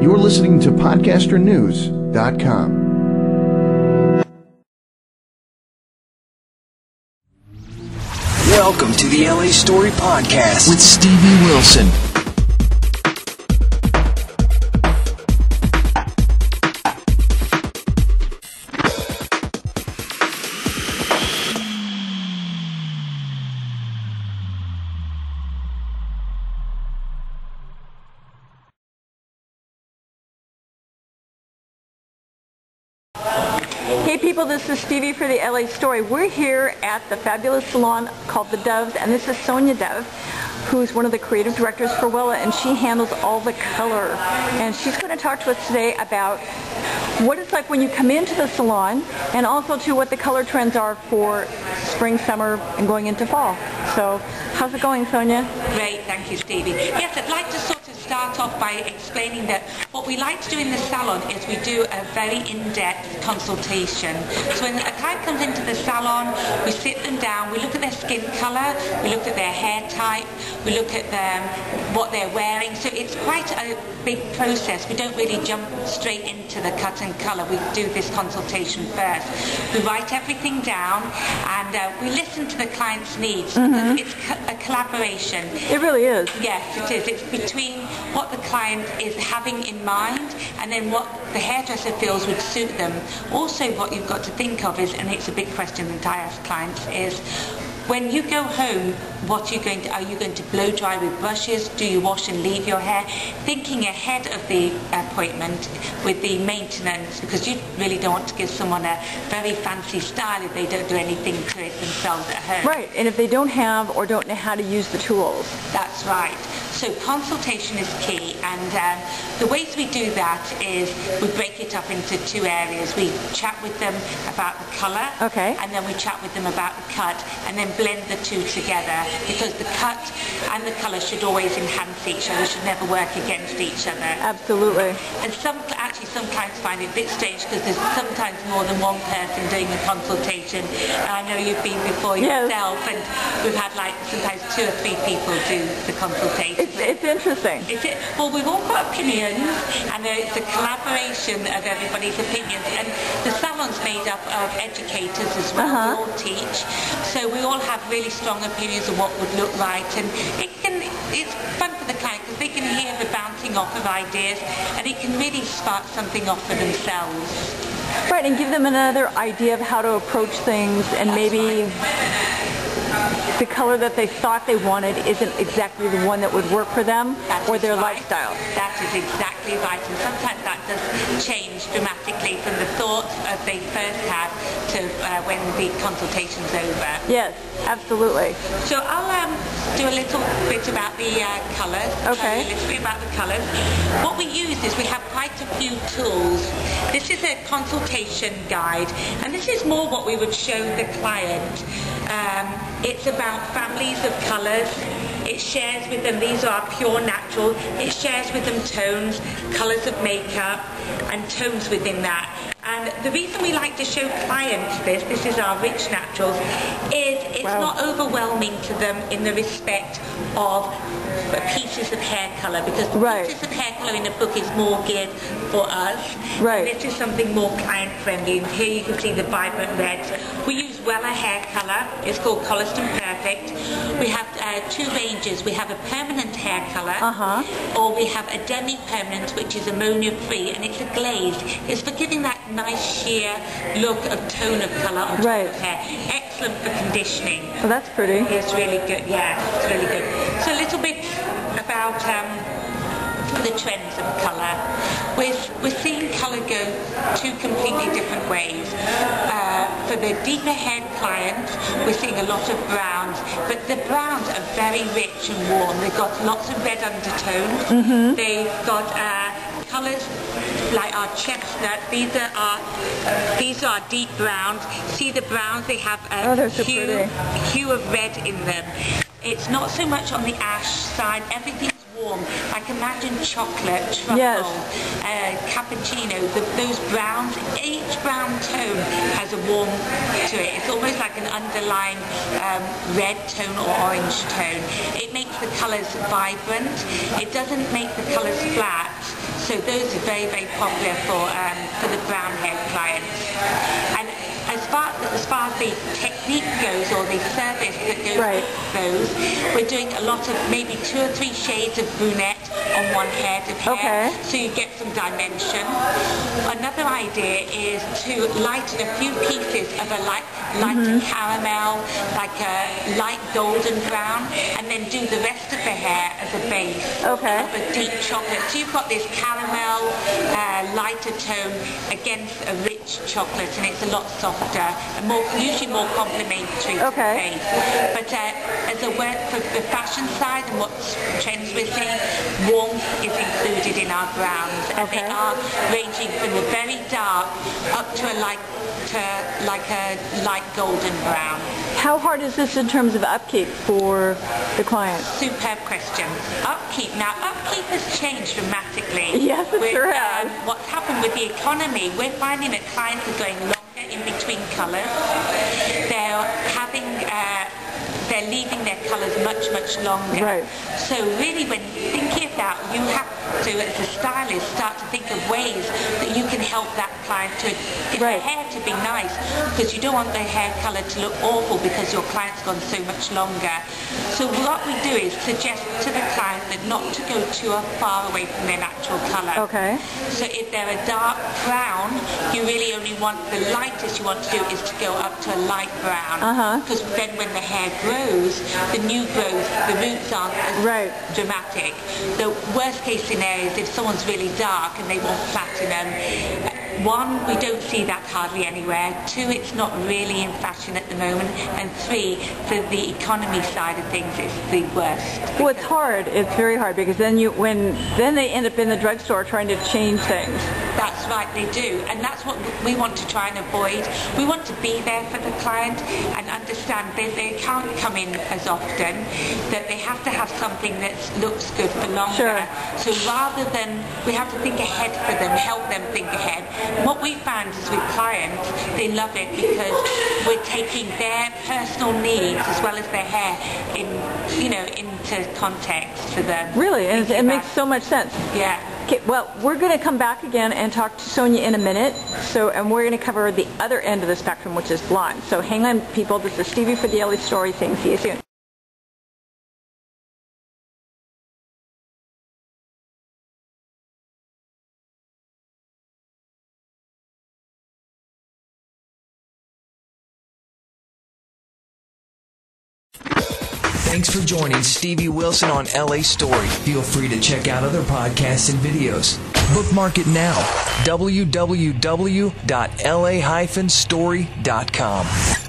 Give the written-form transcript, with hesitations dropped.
You're listening to podcasternews.com. Welcome to the LA Story Podcast with Stevie Wilson. Hey people, this is Stevie for the LA Story. We're here at the fabulous salon called The Dove, and this is Sonya Dove, who's one of the creative directors for Wella, and she handles all the color. And she's going to talk to us today about what it's like when you come into the salon, and also to what the color trends are for spring, summer, and going into fall. So, how's it going, Sonya? Great, thank you, Stevie. Yes, I'd like to sort of start off by explaining that what we like to do in the salon is we do a very in-depth consultation. So when a client comes into the salon, we sit them down, we look at their skin color, we look at their hair type, we look at what they're wearing. So it's quite a big process. We don't really jump straight into the cut and color. We do this consultation first. We write everything down, and we listen to the client's needs. Mm-hmm. It's a collaboration. It really is. Yes, it is. It's between what the client is having in mind and then what the hairdresser feels would suit them. Also, what you've got to think of is, and it's a big question that I ask clients, is when you go home, are you going to blow dry with brushes? Do you wash and leave your hair? Thinking ahead of the appointment with the maintenance, because you really don't want to give someone a very fancy style if they don't do anything to it themselves at home. Right, and if they don't have or don't know how to use the tools. That's right. So consultation is key, and the ways we do that is we break it up into two areas. We chat with them about the colour, okay, and then we chat with them about the cut, and then blend the two together, because the cut and the colour should always enhance each other, should never work against each other. Absolutely. And some clients find it a bit strange because there's sometimes more than one person doing the consultation. And I know you've been before yourself, and we've had like sometimes 2 or 3 people do the consultation. It's interesting. Well, we've all got opinions, and it's a collaboration of everybody's opinions. And the salon's made up of educators as well. We all teach, so we all have really strong opinions of what would look right, and it's fun for the client because they can hear the bouncing off of ideas, and it can really spark something off for themselves. Right, and give them another idea of how to approach things, and maybe the color that they thought they wanted isn't exactly the one that would work for them or their lifestyle. That is exactly right, and sometimes that does change dramatically from the thoughts that they first had to when the consultation's over. Yes, absolutely. So I'll do a little bit about the colours. Okay. A little bit about the colours. What we use is we have quite a few tools. This is a consultation guide, and this is more what we would show the client. It's about families of colours. It shares with them, these are pure natural. It shares with them tones, colours of makeup, and tones within that. And the reason we like to show clients this is our rich naturals, is it's not overwhelming to them in the respect of pieces of hair colour, because pieces of hair colour in a book is more geared for us. Right. And this is something more client friendly, and here you can see the vibrant reds. We use Wella hair colour. It's called Coliston Perfect. We have 2 ranges. We have a permanent hair colour, or we have a demi-permanent, which is ammonia free, and it's a glazed. It's for giving that nice sheer look of tone of colour on top of hair. Excellent for conditioning. Well, that's pretty. It's really good. Yeah, it's really good. So a little bit about the trends of colour. We're seeing colour go 2 completely different ways. For the deeper haired clients, we're seeing a lot of browns, but the browns are very rich and warm. They've got lots of red undertones. They've got colours like our chestnut. These are deep browns. See the browns? They have a hue of red in them. It's not so much on the ash side. Everything's warm. Like imagine chocolate, truffle, cappuccino. Those browns, each brown tone has a warm to it. It's almost like an underlying red tone or orange tone. It makes the colours vibrant. It doesn't make the colours flat. So those are very, very popular for the brown hair clients. And as far as the technique goes, or the service that goes with those, we're doing a lot of maybe 2 or 3 shades of brunette on one head of hair, so you get some dimension. Another idea is to lighten a few pieces of a lighter caramel, like a light golden brown, and then do the rest of the hair as a base of a deep chocolate. So you've got this caramel, lighter tone against a rich chocolate, and it's a lot softer and usually more complementary to the base. But as a work for the fashion side and what trends we're seeing, warmth is included in our browns, and they are ranging from the very dark up to a light golden brown. How hard is this in terms of upkeep for the client? Superb question. Upkeep has changed dramatically. Yes, it sure has. What's happened with the economy, we're finding that clients are going longer in between colours. They're leaving their colours much, much longer. So really, when thinking of that, you have to, as a stylist, start to think of ways that you can help that client to get their hair to be nice, because you don't want their hair colour to look awful because your client's gone so much longer. So what we do is suggest to the client that not to go too far away from their natural colour. So if they're a dark brown, you really only want, the lightest you want to do is to go up to a light brown, because then when the hair grows, the new growth, the roots aren't as dramatic. The worst case scenario is if someone's really dark and they want platinum. 1, we don't see that hardly anywhere. 2, it's not really in fashion at the moment. And 3, for the economy side of things, it's the worst. Well, it's hard. It's very hard, because then they end up in the drugstore trying to change things. That's right, they do. And that's what we want to try and avoid. We want to be there for the client and understand that they can't come in as often, that they have to have something that looks good for longer. So rather than, we have to think ahead for them, help them think ahead. What we found is with clients, they love it because we're taking their personal needs as well as their hair into context for them. Really, and it makes so much sense. Yeah. Okay, well, we're going to come back again and talk to Sonya in a minute. And we're going to cover the other end of the spectrum, which is blonde. So hang on, people. This is Stevie for the LA Story saying see you soon. Thanks for joining Stevie Wilson on LA Story. Feel free to check out other podcasts and videos. Bookmark it now. www.la-story.com